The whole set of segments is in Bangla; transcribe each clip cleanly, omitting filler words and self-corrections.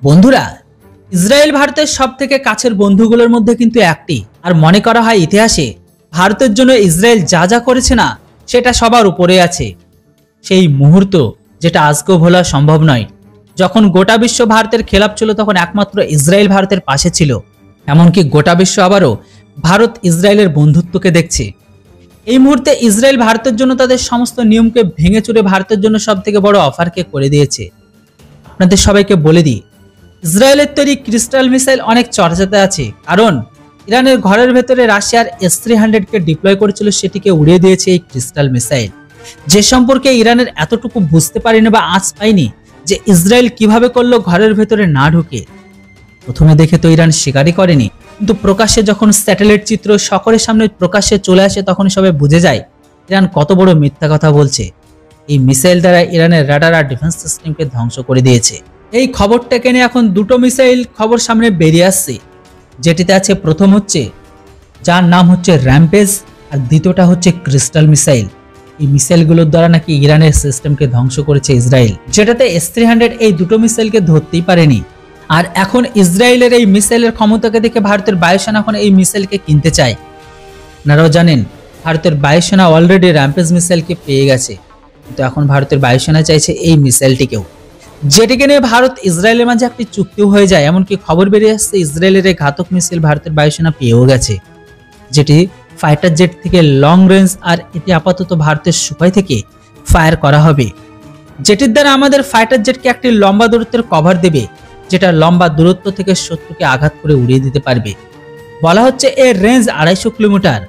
বন্ধুরা, ইসরায়েল ভারতের সবথেকে কাছের বন্ধুগুলোর মধ্যে কিন্তু একটি। আর মনে করা হয় ইতিহাসে ভারতের জন্য ইসরায়েল যা যা করেছে না সেটা সবার উপরে আছে। সেই মুহূর্ত যেটা আজকেও ভোলা সম্ভব নয়। যখন গোটা বিশ্ব ভারতের খেলাপ ছিল তখন একমাত্র ইসরায়েল ভারতের পাশে ছিল। এমনকি গোটা বিশ্ব আবারও ভারত ইসরায়েলের বন্ধুত্বকে দেখছে। এই মুহূর্তে ইসরায়েল ভারতের জন্য তাদের সমস্ত নিয়মকে ভেঙে চুরে ভারতের জন্য সবথেকে বড় অফারকে করে দিয়েছে। আপনাদের সবাইকে বলে দিই, ইসরায়েলের তৈরি ক্রিস্টাল মিসাইল অনেক চর্চাতে আছে, কারণ ইরানের ঘরের ভেতরে রাশিয়ার S-300কে ডিপ্লয় করেছিল, সেটিকে উড়িয়ে দিয়েছে এই ক্রিস্টাল মিসাইল। যে সম্পর্কে ইরানের এতটুকু বুঝতে পারেনি বা আঁচ পায়নি যে ইসরায়েল কিভাবে করলো ঘরের ভেতরে না ঢুকে। প্রথমে দেখে তো ইরান স্বীকারই করেনি, কিন্তু প্রকাশ্যে যখন স্যাটেলাইট চিত্র সকলের সামনে প্রকাশ্যে চলে আসে তখন সবাই বুঝে যায় ইরান কত বড় মিথ্যা কথা বলছে। এই মিসাইল দ্বারা ইরানের রাডার আর ডিফেন্স সিস্টেমকে ধ্বংস করে দিয়েছে। এই খবরটাকে নিয়ে এখন দুটো মিসাইল খবর সামনে বেরিয়ে আসছে, যেটিতে আছে প্রথম হচ্ছে যার নাম হচ্ছে র্যাম্পেজ, আর দ্বিতীয়টা হচ্ছে ক্রিস্টাল মিসাইল। এই মিসাইলগুলোর দ্বারা নাকি ইরানের সিস্টেমকে ধ্বংস করেছে ইসরায়েল, যেটাতে S-300 এই দুটো মিসাইলকে ধরতেই পারেনি। আর এখন ইসরায়েলের এই মিসাইলের ক্ষমতাকে দেখে ভারতের বায়ুসেনা এখন এই মিসাইলকে কিনতে চায়। আপনারাও জানেন ভারতের বায়ুসেনা অলরেডি র্যাম্পেজ মিসাইলকে পেয়ে গেছে, কিন্তু এখন ভারতের বায়ুসেনা চাইছে এই মিসাইলটিকেও, যেটিকে নিয়ে ভারত ইসরায়েলের মাঝে একটি চুক্তিও হয়ে যায়। এমনকি খবর বেরিয়ে আসছে ইসরায়েলের এই ঘাতক মিসাইল ভারতের বায়ুসেনা পেয়েও গেছে, যেটি ফাইটার জেট থেকে লং রেঞ্জ, আর এটি আপাতত ভারতের সুপাই থেকে ফায়ার করা হবে, যেটির দ্বারা আমাদের ফাইটার জেটকে একটি লম্বা দূরত্বের কভার দেবে, যেটা লম্বা দূরত্ব থেকে শত্রুকে আঘাত করে উড়িয়ে দিতে পারবে। বলা হচ্ছে এর রেঞ্জ 250 কিলোমিটার।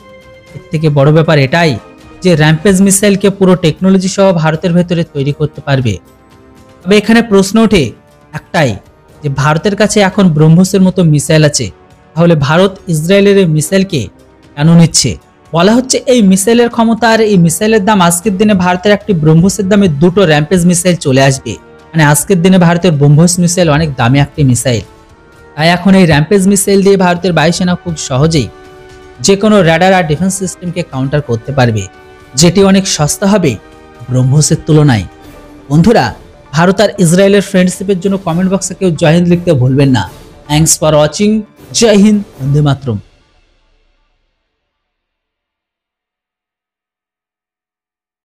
এর থেকে বড় ব্যাপার এটাই যে র্যাম্পেজ মিসাইলকে পুরো টেকনোলজি সহ ভারতের ভেতরে তৈরি করতে পারবে। তবে এখানে প্রশ্ন ওঠে একটাই, যে ভারতের কাছে এখন ব্রহ্মসের মতো মিসাইল আছে, তাহলে ভারত ইসরায়েলের এই মিসাইলকে কেন নিচ্ছে? বলা হচ্ছে এই মিসাইলের ক্ষমতা আর এই মিসাইলের দাম, আজকের দিনে ভারতের একটি ব্রহ্মসের দামে দুটো র্যাম্পেজ মিসাইল চলে আসবে। মানে আজকের দিনে ভারতের ব্রহ্মস মিসাইল অনেক দামি একটি মিসাইল। তাই এখন এই র্যাম্পেজ মিসাইল দিয়ে ভারতের বায়ুসেনা খুব সহজেই যে কোনো রাডার আর ডিফেন্স সিস্টেমকে কাউন্টার করতে পারবে, যেটি অনেক সস্তা হবে ব্রহ্মসের তুলনায়। বন্ধুরা, ভারত আর ইসরায়েলের ফ্রেন্ডশিপের জন্য কমেন্ট বক্সে কেউ জয় হিন্দ লিখতে ভুলবেন না। Thanks for watching. জয় হিন্দ, বন্দে মাতরম।